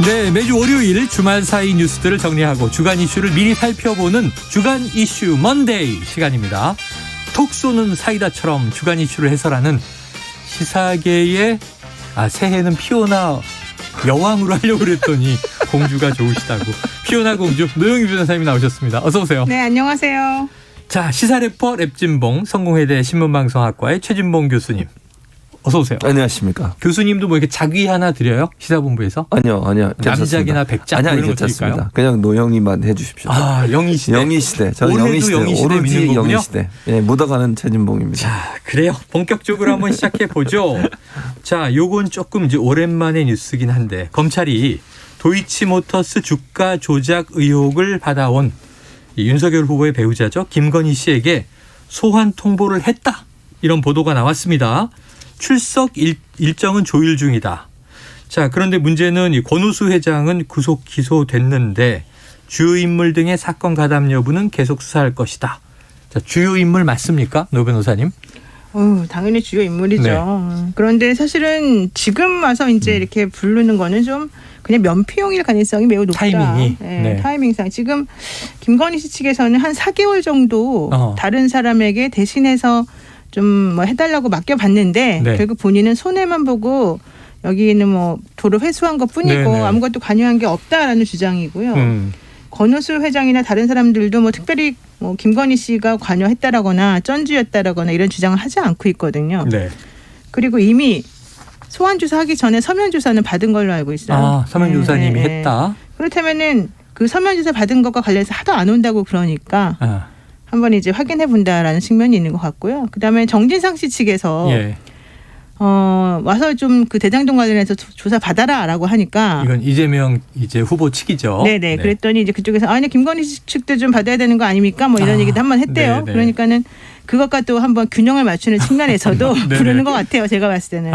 네, 매주 월요일 주말 사이 뉴스들을 정리하고 주간 이슈를 미리 살펴보는 주간 이슈 먼데이 시간입니다. 톡 쏘는 사이다처럼 주간 이슈를 해설하는 시사계의 새해는 피오나 여왕으로 하려고 그랬더니 공주가 좋으시다고. 피오나 공주 노영희 변호사님이 나오셨습니다. 어서 오세요. 네, 안녕하세요. 자, 시사래퍼 랩진봉 성공회대 신문방송학과의 최진봉 교수님. 어서 오세요. 안녕하십니까. 교수님도 뭐 이렇게 자기 하나 드려요? 시사본부에서? 아니요. 남작이나 백작 아니요, 이런 거 괜찮습니다. 드릴까요? 그냥 노영이만 해주십시오. 영희시대. 영희시대. 저는 올해도 영희시대. 영희시대 오로지 믿는 거군요? 영희시대. 예, 묻어가는 최진봉입니다. 자, 그래요. 본격적으로 한번 시작해 보죠. 자, 요건 조금 이제 오랜만의 뉴스긴 한데 검찰이 도이치모터스 주가 조작 의혹을 받아온 이 윤석열 후보의 배우자죠. 김건희 씨에게 소환 통보를 했다. 이런 보도가 나왔습니다. 출석 일정은 조율 중이다. 자, 그런데 문제는 이 권오수 회장은 구속 기소됐는데 주요 인물 등의 사건 가담 여부는 계속 수사할 것이다. 자, 주요 인물 맞습니까? 노 변호사님? 당연히 주요 인물이죠. 네. 그런데 사실은 지금 와서 이제 이렇게 부르는 거는 좀 그냥 면피용일 가능성이 매우 높다. 타이밍이. 네, 네. 타이밍상. 지금 김건희 씨 측에서는 한 4개월 정도 다른 사람에게 대신해서 좀 뭐 해달라고 맡겨봤는데 네. 결국 본인은 손해만 보고 여기는 뭐 도로 회수한 것 뿐이고 네네. 아무것도 관여한 게 없다라는 주장이고요. 음. 권오수 회장이나 다른 사람들도 뭐 특별히 뭐 김건희 씨가 관여했다라거나 쩐주였다라거나 이런 주장을 하지 않고 있거든요. 네. 그리고 이미 소환 조사하기 전에 서면 조사는 받은 걸로 알고 있어요. 서면 조사님이 했다. 그렇다면은 그 서면 조사 받은 것과 관련해서 하도 안 온다고 그러니까 한번 이제 확인해 본다라는 측면이 있는 것 같고요. 그다음에 정진상 씨 측에서 예. 와서 좀 그 대장동 관련해서 조사 받아라라고 하니까 이건 이재명 이제 후보 측이죠. 네네. 그랬더니 이제 그쪽에서 아니 김건희 씨 측도 좀 받아야 되는 거 아닙니까? 뭐 이런 얘기도 한번 했대요. 네네. 그러니까는 그것과 또 한번 균형을 맞추는 측면에서도 네네. 부르는 것 같아요. 제가 봤을 때는.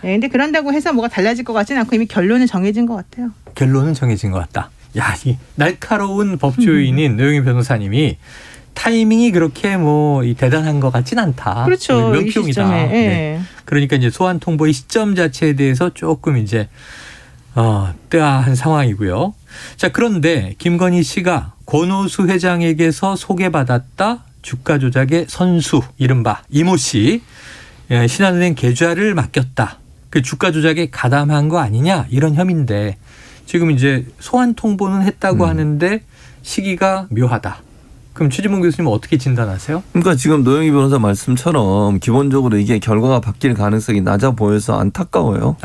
네, 근데 그런다고 해서 뭐가 달라질 것 같지는 않고 이미 결론은 정해진 것 같아요. 결론은 정해진 것 같다. 야, 이 날카로운 법조인인 노영희 변호사님이 타이밍이 그렇게 뭐 대단한 것 같진 않다. 그렇죠. 면피용이다. 네. 그러니까 이제 소환 통보의 시점 자체에 대해서 조금 이제 뜨아한 상황이고요. 자, 그런데 김건희 씨가 권오수 회장에게서 소개받았다. 주가 조작의 선수 이른바 이모 씨 신한은행 계좌를 맡겼다. 그 주가 조작에 가담한 거 아니냐 이런 혐의인데 지금 이제 소환 통보는 했다고 하는데 시기가 묘하다. 그럼 최진봉 교수님은 어떻게 진단하세요? 그러니까 지금 노영희 변호사 말씀처럼 기본적으로 이게 결과가 바뀔 가능성이 낮아 보여서 안타까워요.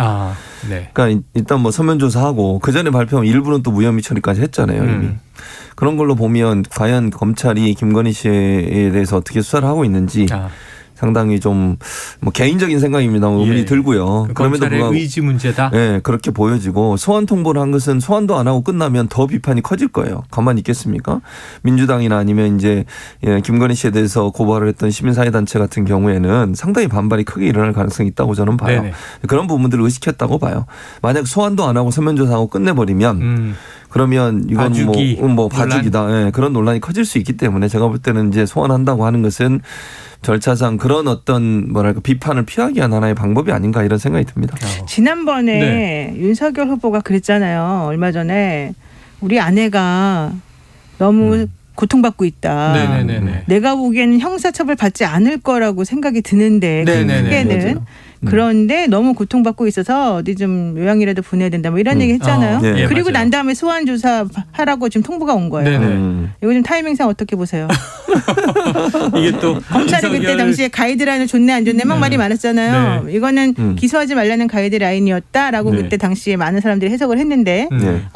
네. 그러니까 일단 뭐 서면 조사하고 그 전에 발표한 일부는 또 무혐의 처리까지 했잖아요. 이미. 그런 걸로 보면 과연 검찰이 김건희 씨에 대해서 어떻게 수사를 하고 있는지 상당히 좀 뭐 개인적인 생각입니다. 의문이 들고요. 그럼에도 불구하고 의지 문제다. 네, 그렇게 보여지고 소환 통보를 한 것은 소환도 안 하고 끝나면 더 비판이 커질 거예요. 가만히 있겠습니까? 민주당이나 아니면 이제 김건희 씨에 대해서 고발을 했던 시민사회단체 같은 경우에는 상당히 반발이 크게 일어날 가능성이 있다고 저는 봐요. 네네. 그런 부분들을 의식했다고 봐요. 만약 소환도 안 하고 서면조사하고 끝내버리면 그러면 이건 뭐 봐주기다. 네, 그런 논란이 커질 수 있기 때문에 제가 볼 때는 이제 소환한다고 하는 것은 절차상 그런 어떤 뭐랄까 비판을 피하기 위한 하나의 방법이 아닌가 이런 생각이 듭니다. 지난번에 윤석열 후보가 그랬잖아요. 얼마 전에 우리 아내가 너무 고통받고 있다. 네네네. 내가 보기에는 형사처벌 받지 않을 거라고 생각이 드는데 크게는. 그런데 너무 고통받고 있어서 어디 좀 요양이라도 보내야 된다 뭐 이런 얘기 했잖아요. 네. 그리고 맞아요. 난 다음에 소환 조사 하라고 지금 통보가 온 거예요. 이거 좀 타이밍상 어떻게 보세요? 이게 또 검찰이 그때 당시에 가이드라인을 줬네 안 줬네 막 말이 많았잖아요. 네. 이거는 기소하지 말라는 가이드라인이었다라고 그때 당시에 많은 사람들이 해석을 했는데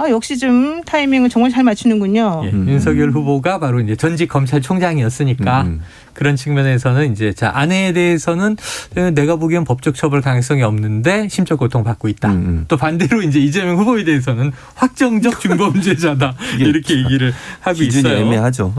역시 좀 타이밍을 정말 잘 맞추는군요. 윤석열 후보가 바로 이제 전직 검찰총장이었으니까 그런 측면에서는 이제 자 아내에 대해서는 내가 보기엔 법적 처벌 가능성이 없는데 심적 고통 받고 있다. 또 반대로 이제 이재명 후보에 대해서는 확정적 중범죄자다 이렇게 얘기를 하고 기준이 있어요. 애매하죠.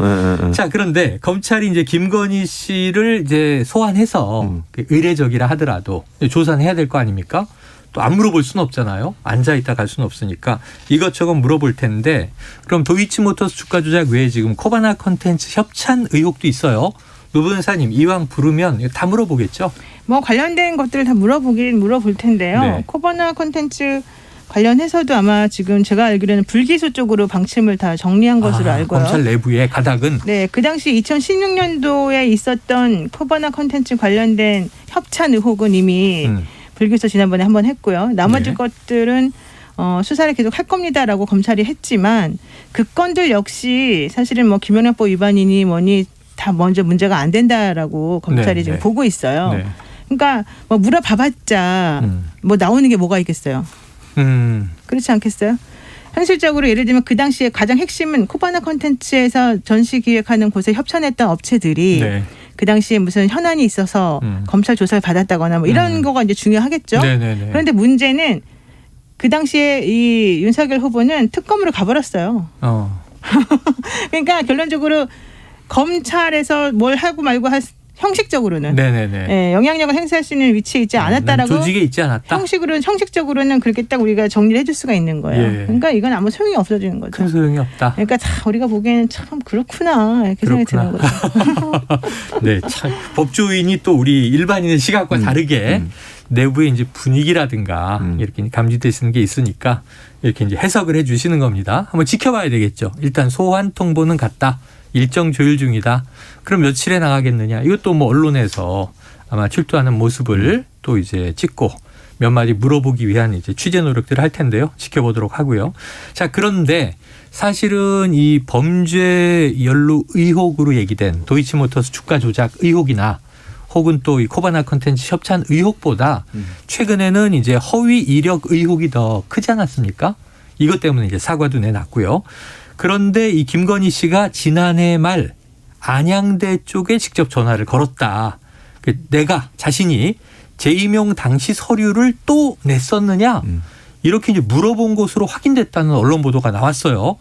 자, 그런데 검찰이 이제 김건희 씨를 이제 소환해서 의례적이라 하더라도 조사는 해야 될 거 아닙니까? 또 안 물어볼 수는 없잖아요. 앉아 있다 갈 수는 없으니까 이것저것 물어볼 텐데 그럼 도이치모터스 주가 조작 외에 지금 코바나 컨텐츠 협찬 의혹도 있어요. 노 변호사님 이왕 부르면 다 물어보겠죠? 뭐 관련된 것들을 다 물어볼 텐데요. 네. 코바나 콘텐츠 관련해서도 아마 지금 제가 알기로는 불기소 쪽으로 방침을 다 정리한 것으로 알고요. 검찰 내부의 가닥은. 네, 그 당시 2016년도에 있었던 코바나 콘텐츠 관련된 협찬 의혹은 이미 불기소 지난번에 한번 했고요. 나머지 네. 것들은 수사를 계속 할 겁니다라고 검찰이 했지만 그 건들 역시 사실은 뭐 김영란법 위반이니 뭐니 다 먼저 문제가 안 된다라고 검찰이 네, 지금 네. 보고 있어요. 네. 그러니까 뭐 물어봐봤자 뭐 나오는 게 뭐가 있겠어요. 그렇지 않겠어요? 현실적으로 예를 들면 그 당시에 가장 핵심은 코바나 콘텐츠에서 전시 기획하는 곳에 협찬했던 업체들이 네. 그 당시에 무슨 현안이 있어서 검찰 조사를 받았다거나 뭐 이런 거가 이제 중요하겠죠. 네네네. 그런데 문제는 그 당시에 이 윤석열 후보는 특검으로 가버렸어요. 그러니까 결론적으로 검찰에서 뭘 하고 말고 형식적으로는 네네네. 예, 영향력을 행사할 수 있는 위치에 있지 않았다라고. 조직에 있지 않았다. 형식적으로는 그렇게 딱 우리가 정리를 해줄 수가 있는 거예요. 예. 그러니까 이건 아무 소용이 없어지는 거죠. 큰 소용이 없다. 그러니까 우리가 보기에는 참 그렇구나 이렇게 생각이 드는 거죠. 네, 참 법조인이 또 우리 일반인의 시각과 다르게 내부의 이제 분위기라든가 이렇게 감지되시는 게 있으니까 이렇게 이제 해석을 해주시는 겁니다. 한번 지켜봐야 되겠죠. 일단 소환 통보는 갔다. 일정 조율 중이다. 그럼 며칠에 나가겠느냐. 이것도 뭐 언론에서 아마 출두하는 모습을 또 이제 찍고 몇 마디 물어보기 위한 이제 취재 노력들을 할 텐데요. 지켜보도록 하고요. 자, 그런데 사실은 이 범죄 연루 의혹으로 얘기된 도이치모터스 주가 조작 의혹이나 혹은 또 이 코바나 콘텐츠 협찬 의혹보다 최근에는 이제 허위 이력 의혹이 더 크지 않았습니까? 이것 때문에 이제 사과도 내놨고요. 그런데 이 김건희 씨가 지난해 말 안양대 쪽에 직접 전화를 걸었다. 내가 자신이 재임용 당시 서류를 또 냈었느냐 이렇게 이제 물어본 것으로 확인됐다는 언론 보도가 나왔어요.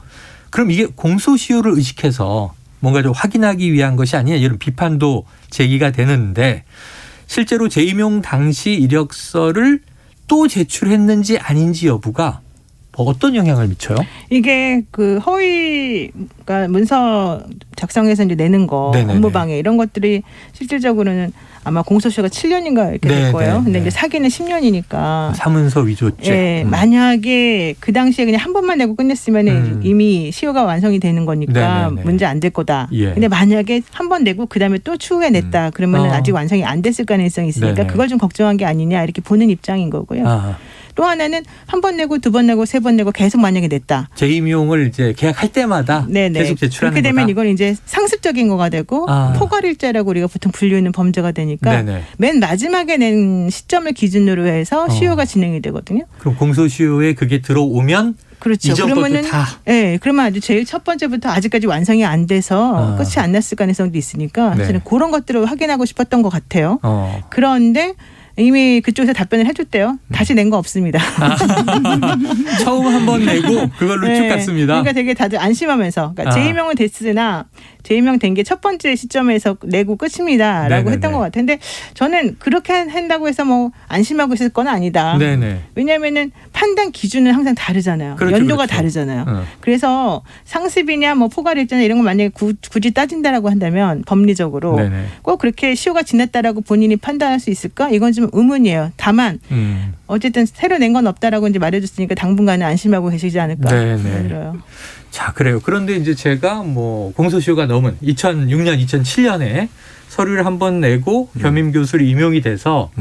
그럼 이게 공소시효를 의식해서 뭔가 좀 확인하기 위한 것이 아니냐 이런 비판도 제기가 되는데 실제로 재임용 당시 이력서를 또 제출했는지 아닌지 여부가 어떤 영향을 미쳐요? 이게 그 허위 그러니까 문서 작성해서 이제 내는 거, 네네네. 업무방해 이런 것들이 실질적으로는 아마 공소시효가 7년인가 이렇게 될 거예요. 네네네. 근데 이제 사기는 10년이니까. 사문서 위조죄. 예, 만약에 그 당시에 그냥 한 번만 내고 끝냈으면 이미 시효가 완성이 되는 거니까 네네네. 문제 안 될 거다. 예. 근데 만약에 한 번 내고 그다음에 또 추후에 냈다. 그러면 아직 완성이 안 됐을 가능성이 있으니까 네네. 그걸 좀 걱정한 게 아니냐 이렇게 보는 입장인 거고요. 아, 또 하나는 한 번 내고 두 번 내고 세 번 내고 계속 만약에 냈다. 재임용을 이제 계약할 때마다 네네. 계속 제출하는 그렇게 되면 거다. 이건 이제 상습적인 거가 되고 포괄일자라고 우리가 보통 분류하는 범죄가 되니까 네네. 맨 마지막에 낸 시점을 기준으로 해서 시효가 진행이 되거든요. 그럼 공소시효에 그게 들어오면 그렇죠. 이전 것도 다. 네, 그러면 아주 제일 첫 번째부터 아직까지 완성이 안 돼서 끝이 안 났을 가능성도 있으니까 네. 저는 그런 것들을 확인하고 싶었던 것 같아요. 어. 그런데 이미 그쪽에서 답변을 해줬대요. 다시 낸 거 없습니다. 처음 한 번 내고 그걸로 쭉 갔습니다. 그러니까 되게 다들 안심하면서 그러니까 아. 재임용은 됐으나 재임용 된 게 첫 번째 시점에서 내고 끝입니다라고 네네네. 했던 것 같은데 저는 그렇게 한다고 해서 뭐 안심하고 있을 건 아니다. 네네. 왜냐하면은 판단 기준은 항상 다르잖아요. 그렇죠, 연도가 그렇죠. 다르잖아요. 그래서 상습이냐 뭐 포괄일자냐 이런 거 만약에 굳이 따진다라고 한다면 법리적으로 네네. 꼭 그렇게 시효가 지났다라고 본인이 판단할 수 있을까? 이건 좀 의문이에요. 다만 어쨌든 새로 낸 건 없다라고 이제 말해줬으니까 당분간은 안심하고 계시지 않을까 네네. 들어요. 자, 그래요. 그런데 이제 제가 뭐 공소시효가 넘은 2006년, 2007년에 서류를 한 번 내고 겸임 교수로 임용이 돼서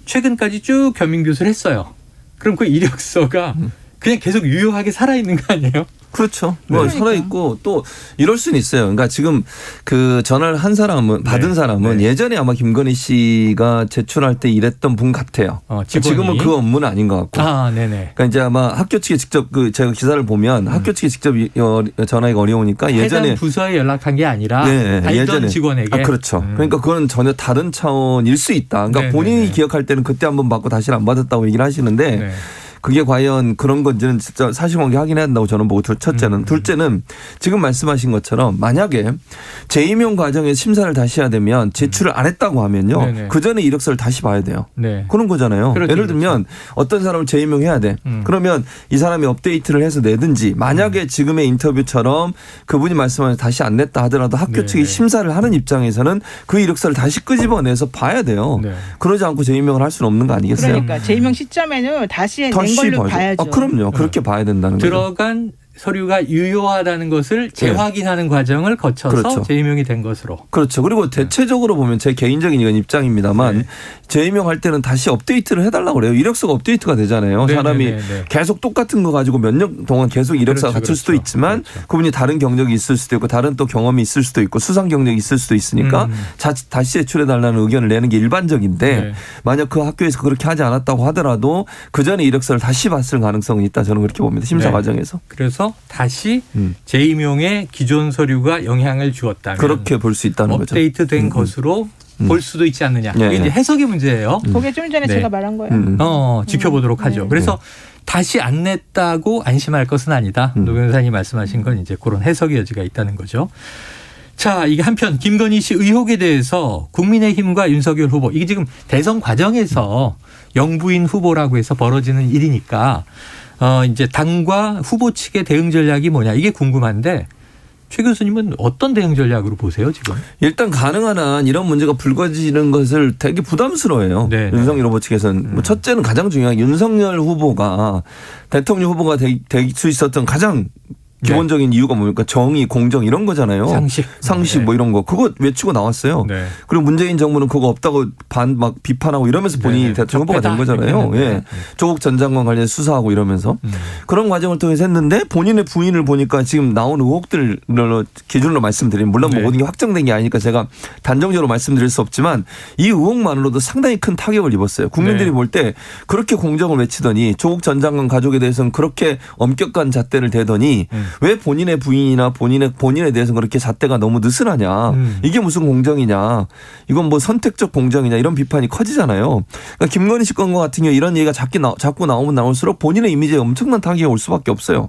최근까지 쭉 겸임 교수를 했어요. 그럼 그 이력서가 그냥 계속 유효하게 살아있는 거 아니에요? 그렇죠. 뭐 그러니까. 살아있고 또 이럴 수는 있어요. 그러니까 지금 그 전화를 한 사람은 받은 네. 사람은 네. 예전에 아마 김건희 씨가 제출할 때 일했던 분 같아요. 직원이. 지금은 그 업무는 아닌 것 같고. 아, 네네. 그러니까 이제 아마 학교 측에 직접 그 제가 기사를 보면 학교 측에 직접 전화가 어려우니까 예전에 해당 부서에 연락한 게 아니라 네, 알던 예전에 직원에게. 아, 그렇죠. 그러니까 그건 전혀 다른 차원일 수 있다. 그러니까 네, 본인이 네, 네. 기억할 때는 그때 한번 받고 다시는 안 받았다고 얘기를 하시는데 네. 그게 과연 그런 건지는 진짜 사실관계 확인해야 한다고 저는 보고 첫째는. 둘째는 지금 말씀하신 것처럼 만약에 재임용 과정에 심사를 다시 해야 되면 제출을 안 했다고 하면요. 네네. 그전에 이력서를 다시 봐야 돼요. 네. 그런 거잖아요. 그렇죠, 예를 들면 어떤 사람을 재임용해야 돼. 그러면 이 사람이 업데이트를 해서 내든지 만약에 지금의 인터뷰처럼 그분이 말씀하신 다시 안 냈다 하더라도 학교 네네. 측이 심사를 하는 입장에서는 그 이력서를 다시 끄집어내서 봐야 돼요. 네. 그러지 않고 재임용을 할 수는 없는 거 아니겠어요? 그러니까 재임용 시점에는 다시 낸 걸로 봐야죠. 그럼요. 그렇게 봐야 된다는 거죠. 들어간 서류가 유효하다는 것을 재확인하는 과정을 거쳐서 그렇죠. 재임용이 된 것으로. 그렇죠. 그리고 대체적으로 보면 제 개인적인 이건 입장입니다만 재임용할 때는 다시 업데이트를 해달라고 그래요. 이력서가 업데이트가 되잖아요. 사람이 계속 똑같은 거 가지고 몇 년 동안 계속 이력서가 갖출 수도 있지만 그분이 다른 경력이 있을 수도 있고 다른 또 경험이 있을 수도 있고 수상 경력이 있을 수도 있으니까 다시 제출해달라는 의견을 내는 게 일반적인데 만약 그 학교에서 그렇게 하지 않았다고 하더라도 그 전에 이력서를 다시 봤을 가능성은 있다. 저는 그렇게 봅니다. 심사 과정에서. 그래서 다시 재임용에 기존 서류가 영향을 주었다면 그렇게 볼 수 있다는 거죠. 업데이트된 것으로 볼 수도 있지 않느냐. 이게 이제 해석의 문제예요. 그게 좀 전에 제가 말한 거예요. 지켜보도록 하죠. 그래서 다시 안 냈다고 안심할 것은 아니다. 노 변호사님 말씀하신 건 이제 그런 해석의 여지가 있다는 거죠. 자, 이게 한편 김건희 씨 의혹에 대해서 국민의힘과 윤석열 후보 이게 지금 대선 과정에서 영부인 후보라고 해서 벌어지는 일이니까 이제 당과 후보 측의 대응 전략이 뭐냐 이게 궁금한데 최 교수님은 어떤 대응 전략으로 보세요 지금? 일단 가능한 한 이런 문제가 불거지는 것을 되게 부담스러워해요. 윤석열 후보 측에서는. 뭐 첫째는 가장 중요한 윤석열 후보가 대통령 후보가 될 수 있었던 가장 기본적인 이유가 뭡니까? 정의, 공정 이런 거잖아요. 상식 뭐 이런 거. 그거 외치고 나왔어요. 그리고 문재인 정부는 그거 없다고 막 비판하고 이러면서 본인이 대통령 후보가 된 거잖아요. 조국 전 장관 관련 수사하고 이러면서. 그런 과정을 통해서 했는데 본인의 부인을 보니까 지금 나온 의혹들로 기준으로 말씀드리면 물론 뭐 모든 게 확정된 게 아니니까 제가 단정적으로 말씀드릴 수 없지만 이 의혹만으로도 상당히 큰 타격을 입었어요. 국민들이 볼 때 그렇게 공정을 외치더니 조국 전 장관 가족에 대해서는 그렇게 엄격한 잣대를 대더니 왜 본인의 부인이나 본인에 대해서 그렇게 잣대가 너무 느슨하냐. 이게 무슨 공정이냐. 이건 뭐 선택적 공정이냐. 이런 비판이 커지잖아요. 그러니까 김건희 씨 건과 같은 경우 이런 얘기가 자꾸 나오면 나올수록 본인의 이미지에 엄청난 타격이 올 수밖에 없어요.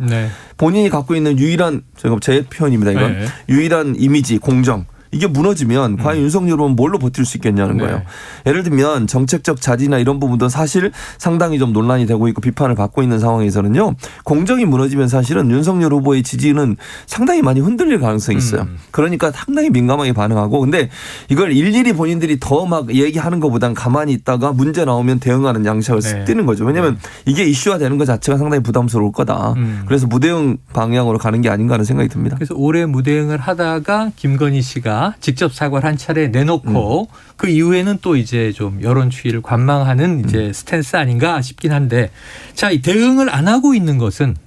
본인이 갖고 있는 유일한 제가 제 표현입니다. 이건 유일한 이미지 공정. 이게 무너지면 과연 윤석열 후보는 뭘로 버틸 수 있겠냐는 거예요. 예를 들면 정책적 자질이나 이런 부분도 사실 상당히 좀 논란이 되고 있고 비판을 받고 있는 상황에서는요. 공정이 무너지면 사실은 윤석열 후보의 지지는 상당히 많이 흔들릴 가능성이 있어요. 그러니까 상당히 민감하게 반응하고 근데 이걸 일일이 본인들이 더 막 얘기하는 것보단 가만히 있다가 문제 나오면 대응하는 양식을 쓱 띄는 거죠. 왜냐하면 이게 이슈화 되는 것 자체가 상당히 부담스러울 거다. 그래서 무대응 방향으로 가는 게 아닌가 하는 생각이 듭니다. 그래서 올해 무대응을 하다가 김건희 씨가 직접 사과를 한 차례 내놓고 그 이후에는 또 이제 좀 여론 추이를 관망하는 이제 스탠스 아닌가 싶긴 한데 자, 이 대응을 안 하고 있는 것은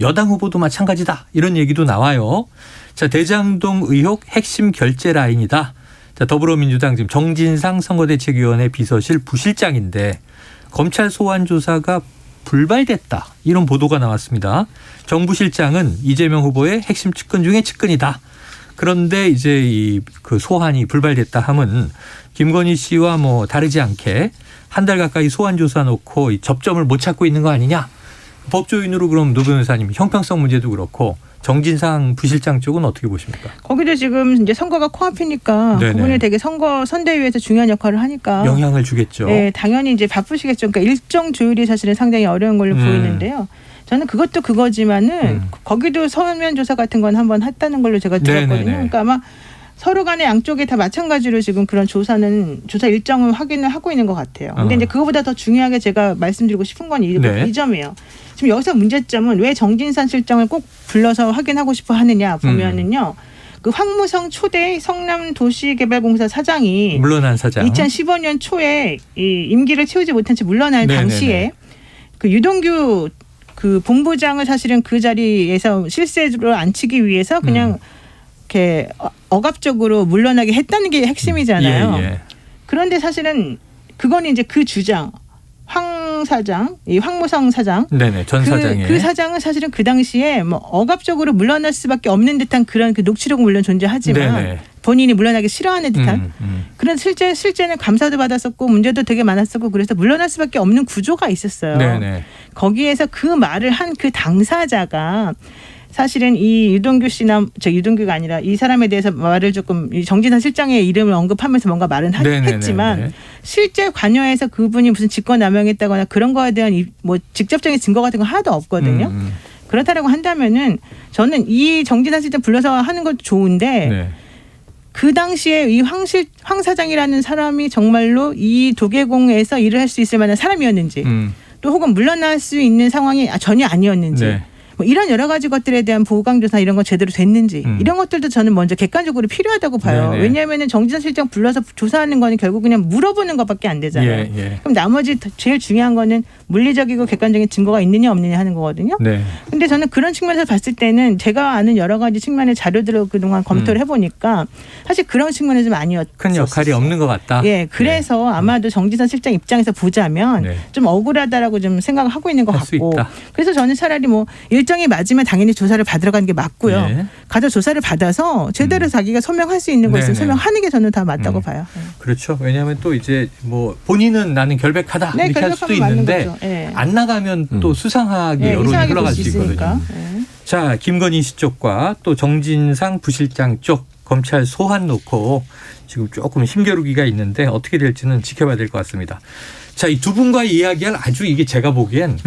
여당 후보도 마찬가지다 이런 얘기도 나와요. 자, 대장동 의혹 핵심 결제 라인이다. 자, 더불어민주당 지금 정진상 선거대책위원회 비서실 부실장인데 검찰 소환 조사가 불발됐다 이런 보도가 나왔습니다. 정 부실장은 이재명 후보의 핵심 측근 중에 측근이다. 그런데 이제 이 그 소환이 불발됐다 함은 김건희 씨와 뭐 다르지 않게 한 달 가까이 소환 조사 놓고 이 접점을 못 찾고 있는 거 아니냐. 법조인으로 그럼 노 변호사님 형평성 문제도 그렇고 정진상 부실장 쪽은 어떻게 보십니까? 거기도 지금 이제 선거가 코앞이니까 그분이 되게 선거 선대위에서 중요한 역할을 하니까 영향을 주겠죠. 네, 당연히 이제 바쁘시겠죠. 그러니까 일정 조율이 사실은 상당히 어려운 걸로 보이는데요. 저는 그것도 그거지만은 거기도 서면 조사 같은 건 한번 했다는 걸로 제가 들었거든요. 그러니까 아마 서로 간에 양쪽에 다 마찬가지로 지금 그런 조사 일정을 확인을 하고 있는 것 같아요. 근데 이제 그거보다 더 중요하게 제가 말씀드리고 싶은 건 이 점이에요. 지금 여기서 문제점은 왜 정진상 실장을 꼭 불러서 확인하고 싶어 하느냐 보면은요. 그 황무성 초대 성남도시개발공사 사장이 물러난 사장 2015년 초에 이 임기를 채우지 못한 채 물러날 당시에 그 유동규 그 본부장을 사실은 그 자리에서 실세로 앉히기 위해서 그냥 이렇게 억압적으로 물러나게 했다는 게 핵심이잖아요. 그런데 사실은 그건 이제 그 주장 황 사장, 이 황무성 사장, 전 사장이 그 사장은 사실은 그 당시에 뭐 억압적으로 물러날 수밖에 없는 듯한 그런 그 녹취록은 물론 존재하지만 본인이 물러나기 싫어하는 듯한 그런 실제는 감사도 받았었고 문제도 되게 많았었고 그래서 물러날 수밖에 없는 구조가 있었어요. 거기에서 그 말을 한 그 당사자가 사실은 이 유동규가 아니라 이 사람에 대해서 말을 조금 정진상 실장의 이름을 언급하면서 뭔가 말은 했지만 실제 관여해서 그분이 무슨 직권남용했다거나 그런 거에 대한 뭐 직접적인 증거 같은 건 하나도 없거든요. 그렇다라고 한다면은 저는 이 정진상 실장 불러서 하는 것도 좋은데 그 당시에 이 황 사장이라는 사람이 정말로 이 도계공에서 일을 할 수 있을 만한 사람이었는지 또 혹은 물러날 수 있는 상황이 전혀 아니었는지. 네. 뭐 이런 여러 가지 것들에 대한 보강조사 이런 거 제대로 됐는지 이런 것들도 저는 먼저 객관적으로 필요하다고 봐요. 네네. 왜냐하면 정진상 실장 불러서 조사하는 거는 결국 그냥 물어보는 것밖에 안 되잖아요. 예, 예. 그럼 나머지 제일 중요한 거는 물리적이고 객관적인 증거가 있느냐 없느냐 하는 거거든요. 네. 근데 저는 그런 측면에서 봤을 때는 제가 아는 여러 가지 측면의 자료들을 그동안 검토를 해보니까 사실 그런 측면은 좀 아니었어요. 큰 역할이 없는 것 같다. 예, 그래서 아마도 정진상 실장 입장에서 보자면 네. 좀 억울하다라고 좀 생각을 하고 있는 것 할 수 같고. 있다. 그래서 저는 차라리 뭐 일정이 맞으면 당연히 조사를 받으러 가는 게 맞고요. 네. 가서 조사를 받아서 제대로 자기가 소명할 수 있는 것을 네네. 소명하는 게 저는 다 맞다고 봐요. 그렇죠. 왜냐하면 또 이제 뭐 본인은 나는 결백하다 네, 이렇게 할 수도 결백하면 맞는 있는데 거죠. 예. 안 나가면 또 수상하게 여론이 이상하게 볼 흘러갈 수 수 있거든요. 있으니까. 예. 자, 김건희 씨 쪽과 또 정진상 부실장 쪽 검찰 소환 놓고 지금 조금 힘겨루기가 있는데 어떻게 될지는 지켜봐야 될 것 같습니다. 자, 이 두 분과의 이야기할 아주 이게 제가 보기엔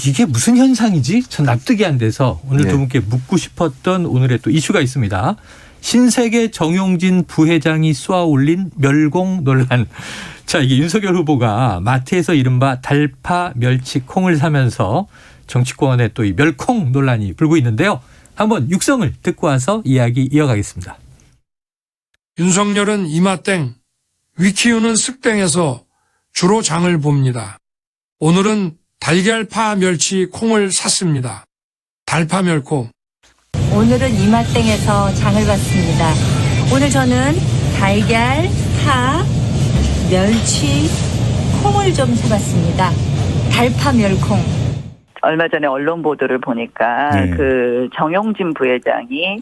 이게 무슨 현상이지? 전 납득이 안 돼서 오늘 네. 두 분께 묻고 싶었던 오늘의 또 이슈가 있습니다. 신세계 정용진 부회장이 쏘아 올린 멸공 논란. 자, 이게 윤석열 후보가 마트에서 이른바 달파 멸치 콩을 사면서 정치권에 또 이 멸콩 논란이 불고 있는데요. 한번 육성을 듣고 와서 이야기 이어가겠습니다. 윤석열은 이마땡, 위키우는 쓱땡에서 주로 장을 봅니다. 오늘은 달걀파 멸치 콩을 샀습니다. 달파 멸콩. 오늘은 이마땡에서 장을 봤습니다. 오늘 저는 달걀, 파, 멸치, 콩을 좀 사봤습니다. 달파 멸콩. 얼마 전에 언론 보도를 보니까 네. 그 정용진 부회장이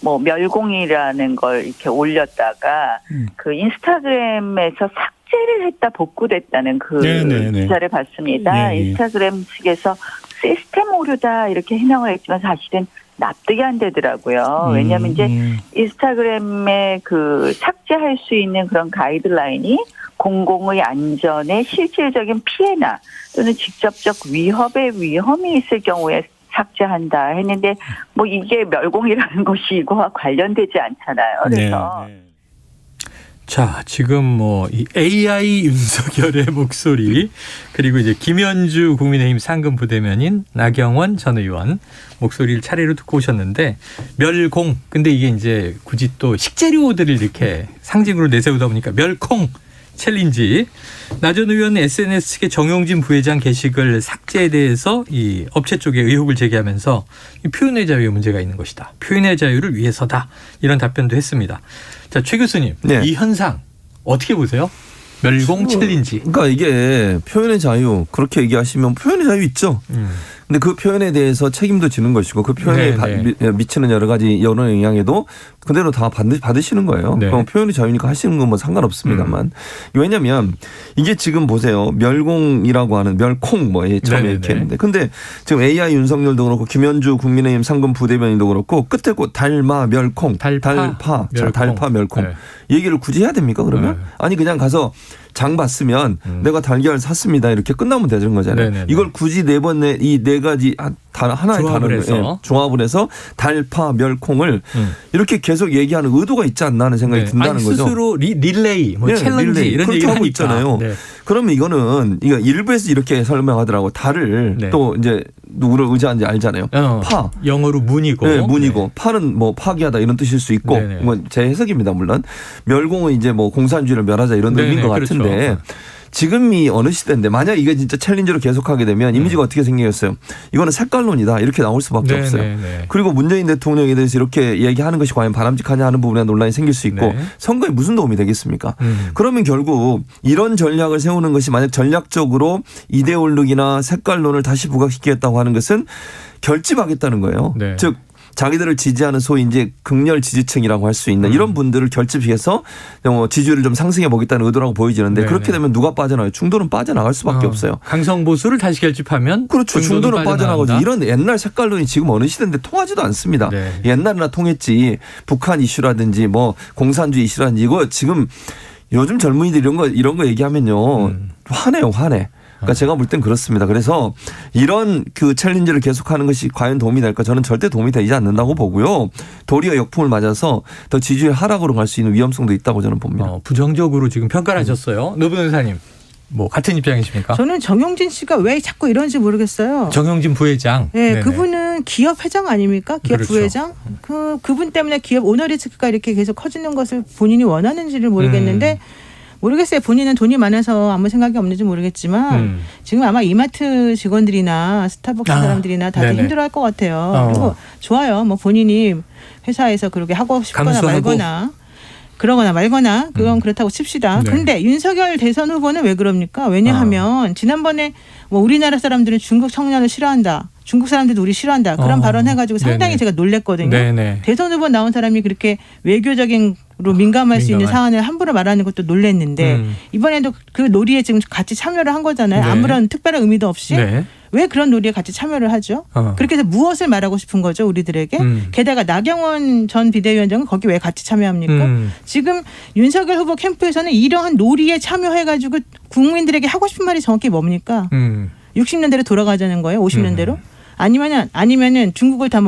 뭐 멸공이라는 걸 이렇게 올렸다가 그 인스타그램에서 삭제를 했다 복구됐다는 그 네네네. 기사를 봤습니다. 예, 예. 인스타그램 측에서 시스템 오류다 이렇게 해명을 했지만 사실은 납득이 안 되더라고요. 왜냐하면 이제 인스타그램에 그 삭제할 수 있는 그런 가이드라인이 공공의 안전에 실질적인 피해나 또는 직접적 위험이 있을 경우에 삭제한다 했는데 뭐 이게 멸공이라는 것이 이거와 관련되지 않잖아요. 그래서 네. 자, 지금 뭐 이 AI 윤석열의 목소리 그리고 이제 김현주 국민의힘 상근 부대변인 나경원 전 의원 목소리를 차례로 듣고 오셨는데 멸공 근데 이게 이제 굳이 또 식재료들을 이렇게 상징으로 내세우다 보니까 멸콩 챌린지. 나 전 의원은 SNS 측의 정용진 부회장 게시글 삭제에 대해서 이 업체 쪽에 의혹을 제기하면서 이 표현의 자유에 문제가 있는 것이다. 표현의 자유를 위해서다. 이런 답변도 했습니다. 자, 최 교수님. 네. 이 현상 어떻게 보세요? 멸공 챌린지. 그러니까 이게 표현의 자유 그렇게 얘기하시면 표현의 자유 있죠. 근데 그 표현에 대해서 책임도 지는 것이고 그 표현에 미치는 여러 가지 여론 영향에도 그대로 다 받으시는 거예요. 네. 그럼 표현의 자유니까 하시는 건 뭐 상관없습니다만. 왜냐하면 이게 지금 보세요. 멸공이라고 하는 멸콩 뭐 처음에 이렇게 했는데. 근데 지금 AI 윤석열도 그렇고 김현주 국민의힘 상근 부대변인도 그렇고 끝에 꼭 달마 멸콩 달파 멸콩 네. 얘기를 굳이 해야 됩니까 그러면? 네. 아니 그냥 가서 장 봤으면 내가 달걀 샀습니다 이렇게 끝나면 되는 거잖아요. 네네네. 이걸 굳이 이 네 가지 하나의 조합을 단어를 해서. 조합을 해서 달파 멸콩을 이렇게 계속 얘기하는 의도가 있지 않나 하는 생각이 든다는 아니, 거죠. 스스로 릴레이, 뭐 네, 챌린지 릴레이. 이런 그렇게 얘기를 하고 하니까. 있잖아요. 네. 그러면 이거는 이거 일부에서 이렇게 설명하더라고. 달을 네. 또 이제 누구를 의지하는지 알잖아요. 파. 영어로 문이고. 네, 문이고 네. 파는 뭐 파기하다 이런 뜻일 수 있고 네네. 뭐 제 해석입니다 물론 멸공은 이제 뭐 공산주의를 멸하자 이런 네네, 의미인 것 그렇죠. 같은데 지금이 어느 시대인데 만약 이게 진짜 챌린저로 계속하게 되면 이미지가 어떻게 생기겠어요? 이거는 색깔론이다 이렇게 나올 수밖에 네네, 없어요. 네. 그리고 문재인 대통령에 대해서 이렇게 얘기하는 것이 과연 바람직하냐 하는 부분에 논란이 생길 수 있고 네. 선거에 무슨 도움이 되겠습니까? 그러면 결국 이런 전략을 세우는 것이 만약 전략적으로 이데올로기나 색깔론을 다시 부각시키겠다고 하는 것은 결집하겠다는 거예요. 네. 즉 자기들을 지지하는 소위 이제 극렬 지지층이라고 할 수 있는 이런 분들을 결집해서 지지율을 좀 상승해 보겠다는 의도라고 보이지는데 네네. 그렇게 되면 누가 빠져나가요? 중도는 빠져나갈 수밖에 없어요. 강성 보수를 다시 결집하면 그렇죠. 중도는 빠져나가죠. 빠져나간다. 이런 옛날 색깔론이 지금 어느 시대인데 통하지도 않습니다. 네. 옛날이나 통했지 북한 이슈라든지 뭐 공산주의 이슈라든지 이거 지금 요즘 젊은이들 이런 거 얘기하면요. 화내요. 그러니까 제가 볼 땐 그렇습니다. 그래서 이런 그 챌린지를 계속하는 것이 과연 도움이 될까? 저는 절대 도움이 되지 않는다고 보고요. 도리어 역풍을 맞아서 더 지지율 하락으로 갈 수 있는 위험성도 있다고 저는 봅니다. 부정적으로 지금 평가를 하셨어요. 노 변호사님. 뭐 같은 입장이십니까? 저는 정용진 씨가 왜 자꾸 이런지 모르겠어요. 정용진 부회장. 네, 네네. 그분은 기업 회장 아닙니까? 기업 그렇죠. 부회장. 그분 때문에 기업 오너리스크가 이렇게 계속 커지는 것을 본인이 원하는지를 모르겠는데 모르겠어요. 본인은 돈이 많아서 아무 생각이 없는지 모르겠지만 지금 아마 이마트 직원들이나 스타벅스 사람들이나 다들 네네. 힘들어할 것 같아요. 그리고 좋아요. 뭐 본인이 회사에서 그렇게 하고 싶거나 감수하고. 그러거나 말거나 그건 그렇다고 칩시다. 네. 그런데 윤석열 대선 후보는 왜 그럽니까? 왜냐하면 지난번에 뭐 우리나라 사람들은 중국 청년을 싫어한다. 중국 사람들도 우리 싫어한다. 그런 발언 해가지고 상당히 네네. 제가 놀랬거든요. 네네. 대선 후보 나온 사람이 그렇게 외교적인로 민감할 수 있는 사안을 함부로 말하는 것도 놀랬는데 이번에도 그 놀이에 지금 같이 참여를 한 거잖아요. 네. 아무런 특별한 의미도 없이. 네. 왜 그런 놀이에 같이 참여를 하죠? 그렇게 해서 무엇을 말하고 싶은 거죠, 우리들에게? 게다가 나경원 전 비대위원장은 거기 왜 같이 참여합니까? 지금 윤석열 후보 캠프에서는 이러한 놀이에 참여해가지고 국민들에게 하고 싶은 말이 정확히 뭡니까? 60년대로 돌아가자는 거예요? 50년대로? 아니면은 중국을 다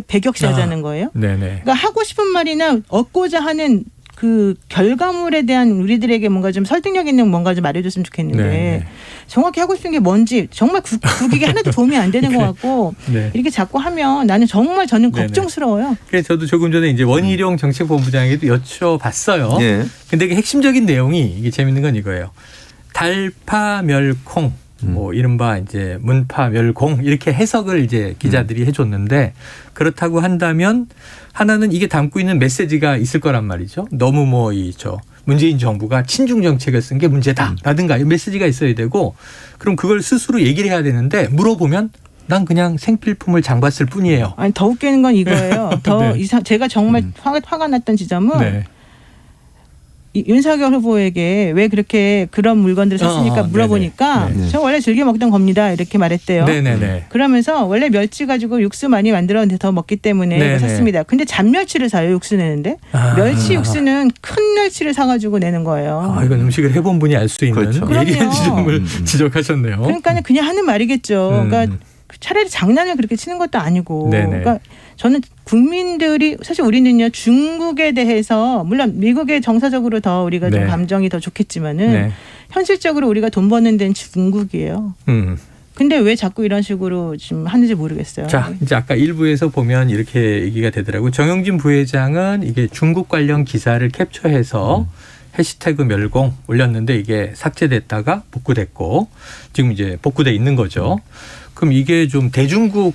배격시하자는 거예요? 네네. 그러니까 하고 싶은 말이나 얻고자 하는 그 결과물에 대한 우리들에게 뭔가 좀 설득력 있는 뭔가 좀 말해줬으면 좋겠는데 네네. 정확히 하고 싶은 게 뭔지 정말 국익에 하나도 도움이 안 되는 것 같고 네. 이렇게 자꾸 하면 저는 정말 네네. 걱정스러워요. 그래서 저도 조금 전에 이제 원희룡 정책본부장에게도 여쭤봤어요. 예. 근데 그 핵심적인 내용이 이게 재밌는 건 이거예요. 달파 멸콩, 뭐 이른바 이제 문파 멸공 이렇게 해석을 이제 기자들이 해줬는데 그렇다고 한다면 하나는 이게 담고 있는 메시지가 있을 거란 말이죠. 너무 문재인 정부가 친중 정책을 쓴 게 문제다라든가 이 메시지가 있어야 되고 그럼 그걸 스스로 얘기를 해야 되는데 물어보면 난 그냥 생필품을 장봤을 뿐이에요. 아니 더 웃기는 건 이거예요. 더 네. 제가 정말 화가 났던 지점은 네. 윤석열 후보에게 왜 그렇게 그런 물건들을 샀습니까? 물어보니까 네네. 저 원래 즐겨 먹던 겁니다. 이렇게 말했대요. 네네네. 그러면서 원래 멸치 가지고 육수 많이 만들었는데 더 먹기 때문에 네네. 샀습니다. 근데 잡멸치를 사요. 육수 내는데. 멸치 육수는 큰 멸치를 사가지고 내는 거예요. 이건 음식을 해본 분이 알 수 있는 그렇죠. 예리한 그럼요. 지점을 지적하셨네요. 그러니까 그냥 하는 말이겠죠. 그러니까 차라리 장난을 그렇게 치는 것도 아니고. 네네. 그러니까 저는 국민들이 사실 우리는요 중국에 대해서 물론 미국에 정서적으로 더 우리가 좀 네. 감정이 더 좋겠지만은 네. 현실적으로 우리가 돈 버는 데는 중국이에요. 근데 왜 자꾸 이런 식으로 지금 하는지 모르겠어요. 자, 이제 아까 일부에서 보면 이렇게 얘기가 되더라고요. 정용진 부회장은 이게 중국 관련 기사를 캡처해서 해시태그 멸공 올렸는데 이게 삭제됐다가 복구됐고 지금 이제 복구돼 있는 거죠. 그럼 이게 좀 대중국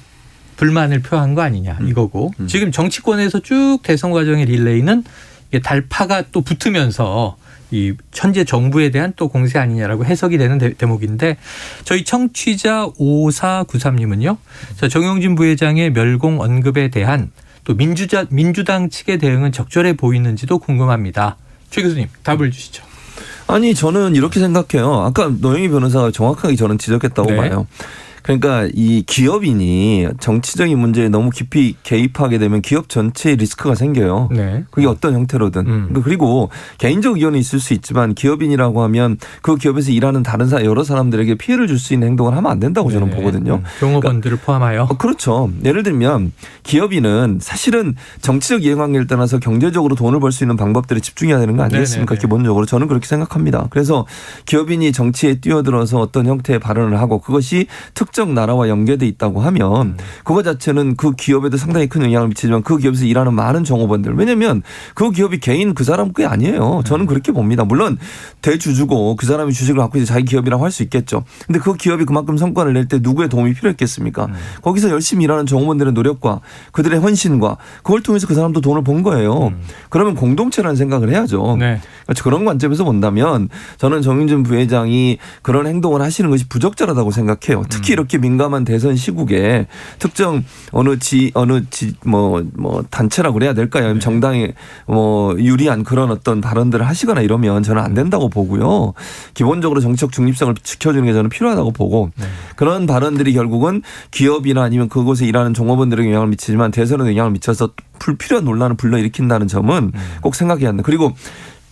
불만을 표한 거 아니냐 이거고 지금 정치권에서 쭉 대선 과정의 릴레이는 이게 달파가 또 붙으면서 이 현재 정부에 대한 또 공세 아니냐라고 해석이 되는 대목인데 저희 청취자 5493님은요. 자, 정용진 부회장의 멸공 언급에 대한 또 민주당 측의 대응은 적절해 보이는지도 궁금합니다. 최 교수님 답을 주시죠. 아니 저는 이렇게 생각해요. 아까 노영희 변호사가 정확하게 저는 지적했다고 네. 봐요. 그러니까 이 기업인이 정치적인 문제에 너무 깊이 개입하게 되면 기업 전체에 리스크가 생겨요. 네. 그게 어떤 형태로든. 그리고 개인적 의견이 있을 수 있지만 기업인이라고 하면 그 기업에서 일하는 다른 여러 사람들에게 피해를 줄 수 있는 행동을 하면 안 된다고 저는 보거든요. 종업원들을 포함하여. 그렇죠. 예를 들면 기업인은 사실은 정치적 이해관계를 떠나서 경제적으로 돈을 벌 수 있는 방법들에 집중해야 되는 거 아니겠습니까? 네네네. 기본적으로 저는 그렇게 생각합니다. 그래서 기업인이 정치에 뛰어들어서 어떤 형태의 발언을 하고 그것이 특정 나라와 연계돼 있다고 하면 그거 자체는 그 기업에도 상당히 큰 영향을 미치지만 그 기업에서 일하는 많은 종업원들 왜냐하면 그 기업이 개인 그 사람 게 아니에요. 저는 그렇게 봅니다. 물론 대주주고 그 사람이 주식을 갖고 이제 자기 기업이라고 할 수 있겠죠. 근데 그 기업이 그만큼 성과를 낼 때 누구의 도움이 필요했겠습니까? 거기서 열심히 일하는 종업원들의 노력과 그들의 헌신과 그걸 통해서 그 사람도 돈을 번 거예요. 그러면 공동체라는 생각을 해야죠. 네. 그러니까 그런 관점에서 본다면 저는 정용진 부회장이 그런 행동을 하시는 것이 부적절하다고 생각해요. 특히 이렇게 민감한 대선 시국에 특정 어느 단체라고 그래야 될까요? 아니면 정당에 유리한 그런 어떤 발언들을 하시거나 이러면 저는 안 된다고 보고요. 기본적으로 정치적 중립성을 지켜주는 게 저는 필요하다고 보고 그런 발언들이 결국은 기업이나 아니면 그곳에 일하는 종업원들에게 영향을 미치지만 대선에도 영향을 미쳐서 불필요한 논란을 불러일으킨다는 점은 꼭 생각해야 한다. 그리고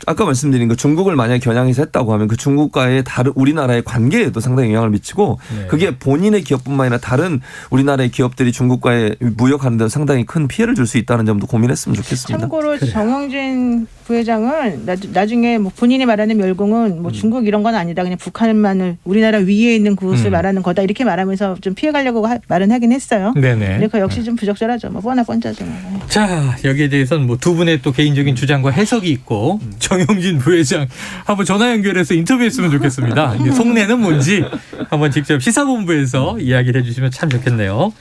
아까 말씀드린 그 중국을 만약에 겨냥해서 했다고 하면 그 중국과의 다른 우리나라의 관계에도 상당히 영향을 미치고 그게 본인의 기업뿐만 아니라 다른 우리나라의 기업들이 중국과의 무역하는 데 상당히 큰 피해를 줄 수 있다는 점도 고민했으면 좋겠습니다. 참고로 정용진 부회장은 나중에 뭐 본인이 말하는 멸공은 뭐 중국 이런 건 아니다. 그냥 북한만을 우리나라 위에 있는 그것을 말하는 거다. 이렇게 말하면서 좀 피해가려고 말은 하긴 했어요. 네네. 근데 그 역시 좀 부적절하죠. 뭐 뻔하죠. 자, 여기에 대해서는 뭐 두 분의 또 개인적인 주장과 해석이 있고 정용진 부회장 한번 전화 연결해서 인터뷰했으면 좋겠습니다. 이게 속내는 뭔지 한번 직접 시사본부에서 이야기를 해주시면 참 좋겠네요.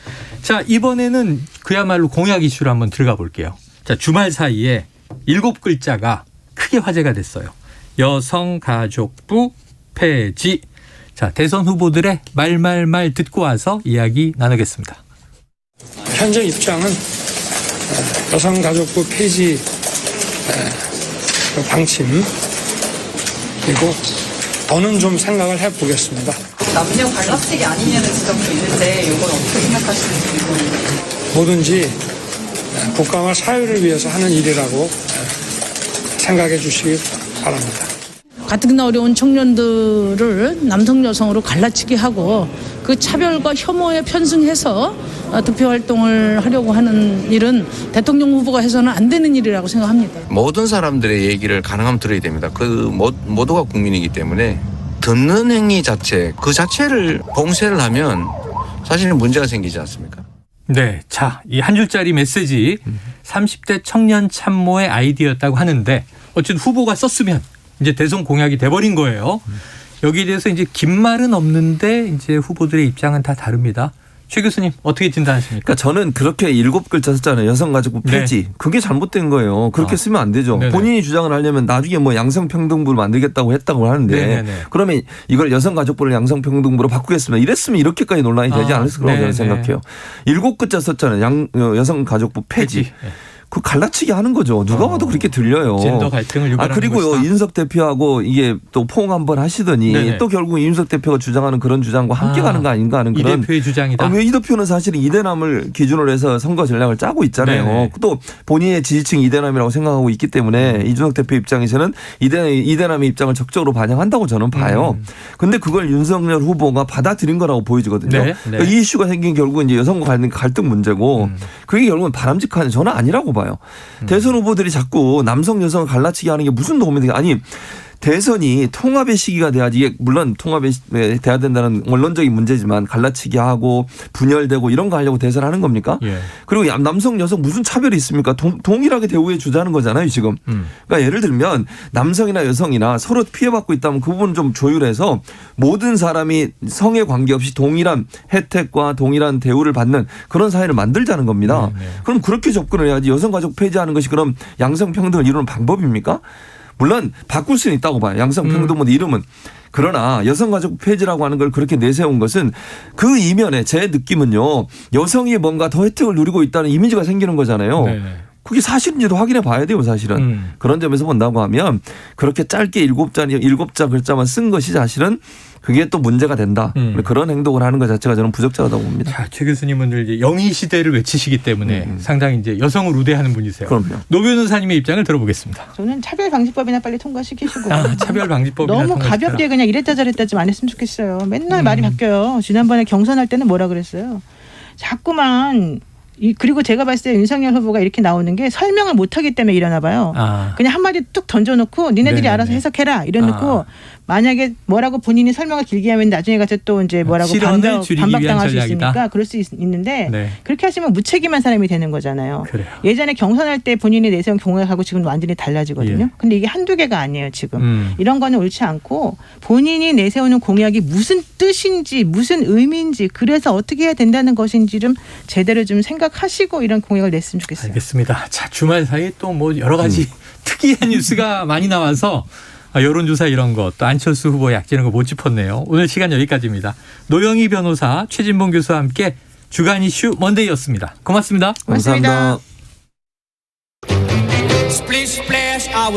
자, 이번에는 그야말로 공약 이슈로 한번 들어가 볼게요. 자, 주말 사이에 7글자가 크게 화제가 됐어요. 여성가족부 폐지. 자, 대선 후보들의 말 듣고 와서 이야기 나누겠습니다. 현재 입장은 여성가족부 폐지 방침 그리고 더는 좀 생각을 해보겠습니다. 남녀 갈라치기 아니냐는 지적도 있는데 이건 어떻게 생각하시는지 궁금해요. 뭐든지 국가와 사회를 위해서 하는 일이라고 생각해 주시기 바랍니다. 가뜩이나 어려운 청년들을 남성 여성으로 갈라치기 하고 그 차별과 혐오에 편승해서 득표 활동을 하려고 하는 일은 대통령 후보가 해서는 안 되는 일이라고 생각합니다. 모든 사람들의 얘기를 가능하면 들어야 됩니다. 그 모두가 국민이기 때문에 듣는 행위 자체 그 자체를 봉쇄를 하면 사실은 문제가 생기지 않습니까? 네. 자, 이 한 줄짜리 메시지 30대 청년 참모의 아이디어였다고 하는데 어쨌든 후보가 썼으면 이제 대선 공약이 돼버린 거예요. 여기에 대해서 이제 긴 말은 없는데 이제 후보들의 입장은 다 다릅니다. 최 교수님 어떻게 진단하십니까? 그러니까 저는 그렇게 7글자 썼잖아요. 여성가족부 폐지. 네. 그게 잘못된 거예요. 그렇게 쓰면 안 되죠. 네네. 본인이 주장을 하려면 나중에 뭐 양성평등부를 만들겠다고 했다고 하는데 네네네. 그러면 이걸 여성가족부를 양성평등부로 바꾸겠습니다. 이랬으면 이렇게까지 논란이 되지 않았을 거라고 저는 생각해요. 7글자 썼잖아요. 여성가족부 폐지. 네. 그 갈라치기 하는 거죠. 누가 봐도 그렇게 들려요. 젠더 갈등을 유발하는 그리고요. 것이다. 이준석 대표하고 이게 또 포옹 한번 하시더니 네네. 또 결국 이준석 대표가 주장하는 그런 주장과 함께 가는 거 아닌가 하는 이 그런. 대표의 주장이다. 이 대표는 사실은 이대남을 기준으로 해서 선거 전략을 짜고 있잖아요. 네네. 또 본인의 지지층 이대남이라고 생각하고 있기 때문에 이준석 대표 입장에서는 이대남의 입장을 적극적으로 반영한다고 저는 봐요. 근데 그걸 윤석열 후보가 받아들인 거라고 보여지거든요. 네. 그러니까 이 이슈가 생긴 결국은 이제 여성과 갈등 문제고 그게 결국은 바람직한 저는 아니라고 봐요. 대선 후보들이 자꾸 남성 여성을 갈라치기 하는 게 무슨 도움이 되겠어요. 아니 대선이 통합의 시기가 돼야지 이게 물론 통합이 돼야 된다는 원론적인 문제지만 갈라치기 하고 분열되고 이런 거 하려고 대선하는 겁니까? 예. 그리고 남성 여성 무슨 차별이 있습니까? 동일하게 대우해 주자는 거잖아요 지금. 그러니까 예를 들면 남성이나 여성이나 서로 피해받고 있다면 그 부분 좀 조율해서 모든 사람이 성에 관계없이 동일한 혜택과 동일한 대우를 받는 그런 사회를 만들자는 겁니다. 네. 그럼 그렇게 접근을 해야지 여성가족 폐지하는 것이 그럼 양성평등을 이루는 방법입니까? 물론 바꿀 수는 있다고 봐요. 양성평등부 이름은. 그러나 여성가족 폐지라고 하는 걸 그렇게 내세운 것은 그 이면에 제 느낌은요. 여성이 뭔가 더 혜택을 누리고 있다는 이미지가 생기는 거잖아요. 네네. 그게 사실인지도 확인해 봐야 돼요 사실은. 그런 점에서 본다고 하면 그렇게 짧게 7자 글자만 쓴 것이 사실은 그게 또 문제가 된다. 그런 행동을 하는 것 자체가 저는 부적절하다고 봅니다. 자, 최 교수님은 늘 이제 영희 시대를 외치시기 때문에 상당히 이제 여성을 우대하는 분이세요. 그럼요. 노 변호사님의 입장을 들어보겠습니다. 저는 차별방지법이나 빨리 통과시키시고 차별방지법이나 너무 통과시켜라. 가볍게 그냥 이랬다 저랬다 좀 안 했으면 좋겠어요. 맨날 말이 바뀌어요. 지난번에 경선할 때는 뭐라 그랬어요. 자꾸만 그리고 제가 봤을 때 윤석열 후보가 이렇게 나오는 게 설명을 못하기 때문에 이러나 봐요. 그냥 한마디 뚝 던져놓고 니네들이 네네네. 알아서 해석해라 이래놓고 만약에 뭐라고 본인이 설명을 길게 하면 나중에 가서 또 이제 뭐라고 실언을 줄이기 위한 반박당할 수 전략이다. 있으니까 그럴 수 있는데 네. 그렇게 하시면 무책임한 사람이 되는 거잖아요. 그래요. 예전에 경선할 때 본인이 내세운 공약하고 지금 완전히 달라지거든요. 예. 근데 이게 한두 개가 아니에요 지금. 이런 거는 옳지 않고 본인이 내세우는 공약이 무슨 뜻인지 무슨 의미인지 그래서 어떻게 해야 된다는 것인지 좀 제대로 좀 생각하시고 이런 공약을 냈으면 좋겠어요. 알겠습니다. 자, 주말 사이에 또 뭐 여러 가지 특이한 뉴스가 많이 나와서 여론조사 이런 것 또 안철수 후보 약지는 거 못 짚었네요. 오늘 시간 여기까지입니다. 노영희 변호사, 최진봉 교수와 함께 주간 이슈 먼데이였습니다. 고맙습니다. 감사합니다. 고맙습니다.